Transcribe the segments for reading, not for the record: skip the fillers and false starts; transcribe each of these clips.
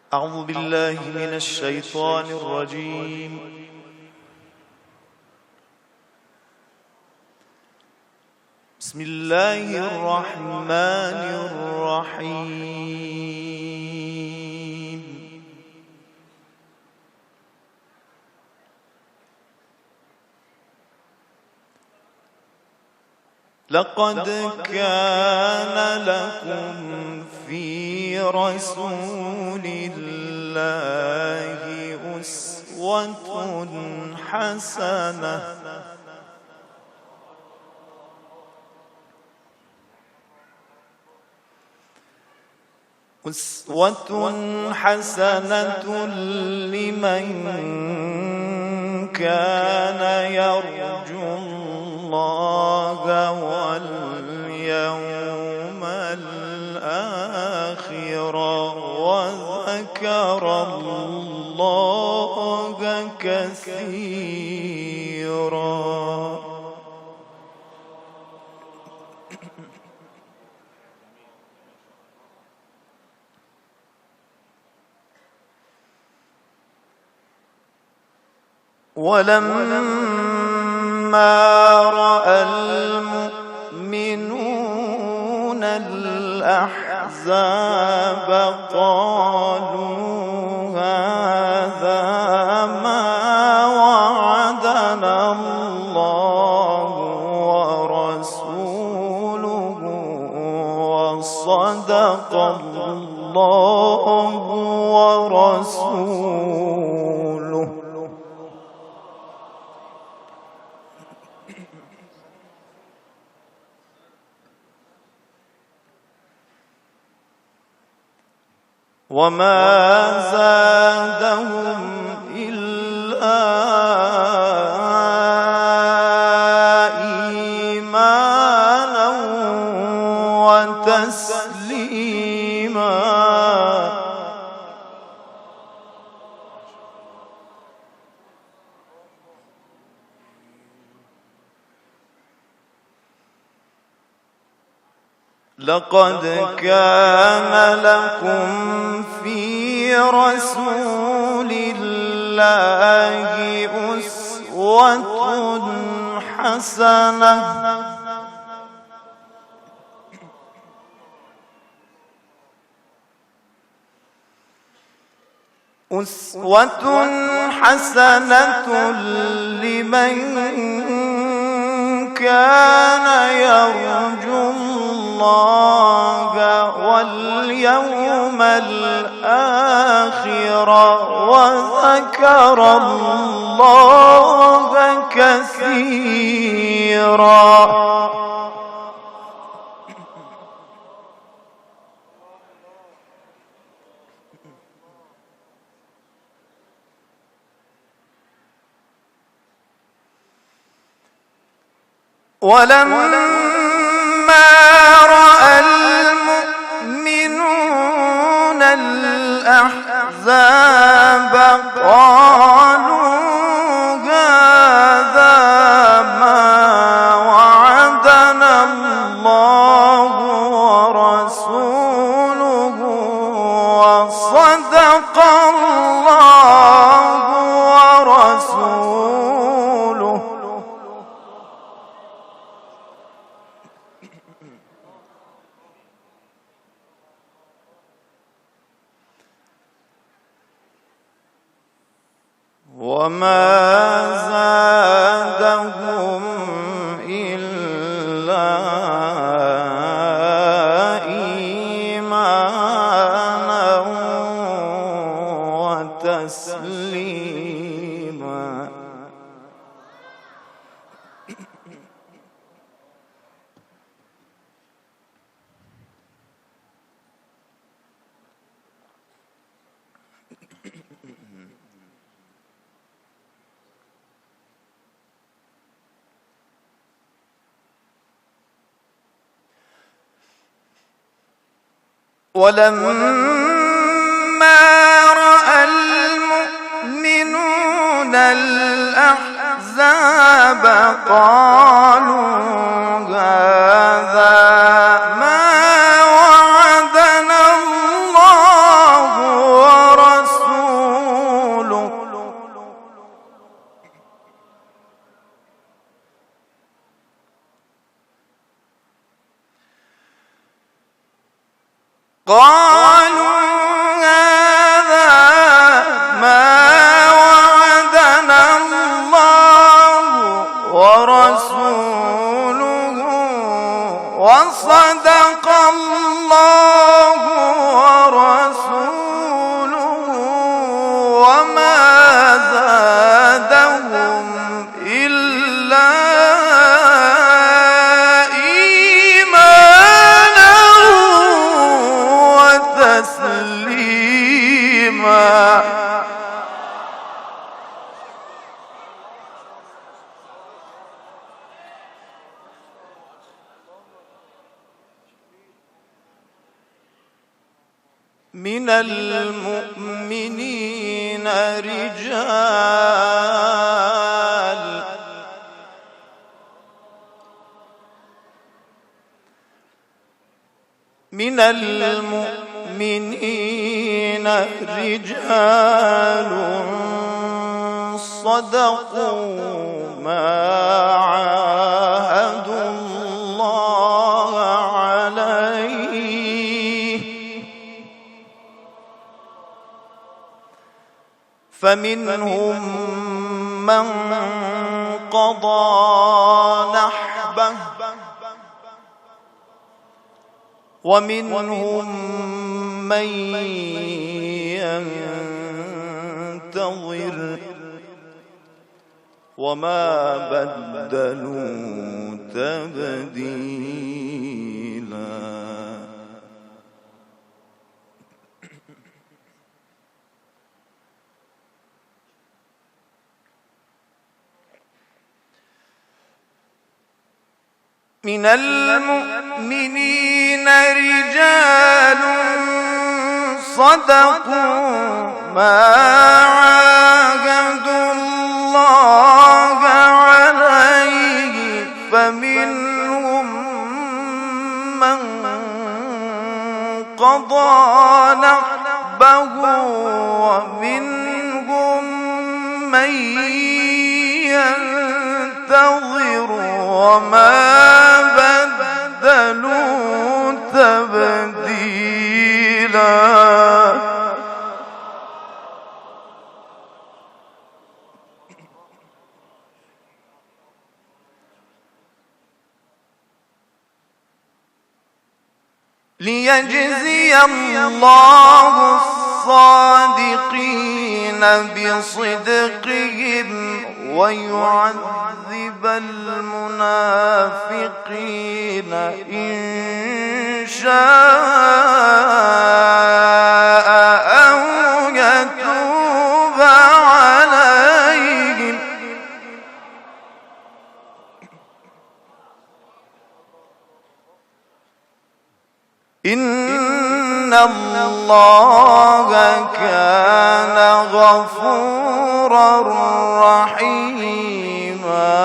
أعوذ بالله من الشيطان الرجيم. بسم الله الرحمن الرحيم. لقد كان لكم في رسول الله أسوة حسنة لمن كان يرجو الله واليوم الآخر وذكر الله كثيرا. ولما رأى المؤمنون الأحزاب قالوا هذا ما وعدنا الله ورسوله وصدق الله ورسوله. وما زادهم إلا إيمانا وتسليما. لقد كان لكم في رسول الله أسوة حسنة لمن كان يرجو الله واليوم الآخر وذكر الله كثيرا. ولما رأى المؤمنون الأحزاب قالوا هذا ما وعدنا الله ورسوله وصدق الله ورسوله. وما زادهم إلا إيمانا وتسليما. ولما رأى المؤمنون الأحزاب قالوا هذا ما وعدنا الله ورسوله قالوا هذا ما وعدنا الله ورسوله وصدق الله ورسوله وما زادهم إلا إيمانا وتسليما. من المؤمنين رجال صدقوا ما عاهدوا الله عليه فمنهم من قضى نحبه ومنهم من ينتظر وما بدلوا تبديلا. من المؤمنين رجال صدقوا ما عاهدوا الله عليه فمنهم من قضى نحبه ومنهم من ينتظر وما بدلوا تبديلا. ليجزي الله الصادقين بصدقهم ويعذب المنافقين إن شاء أو يتوب عليهم إن الله كان غفورا رحيما.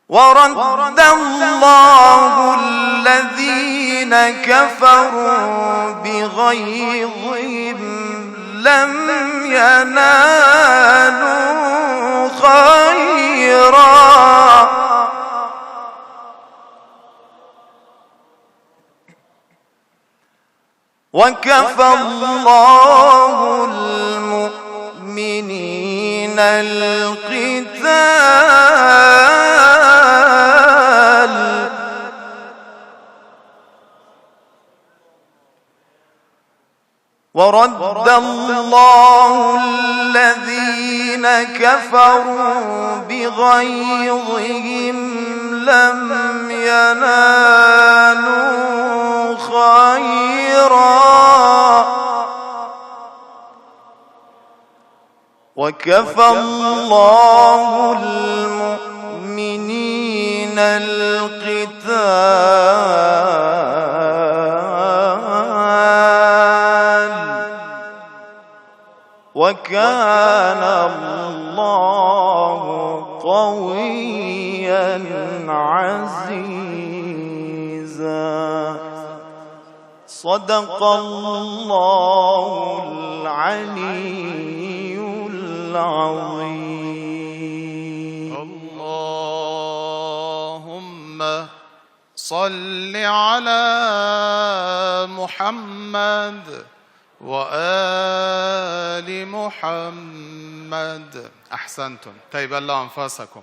ورد الله الذين كفروا بغيظهم لم ينالوا خيرا وكفى الله المؤمنين القتال ورد الله الذين كفروا بغيظهم لم ينالوا خيرا وكفى الله المؤمنين القتال وكان الله قويا عزيزا. صدق الله العلي العظيم. صل على محمد وآل محمد. أحسنتم. طيب الله أنفاسكم.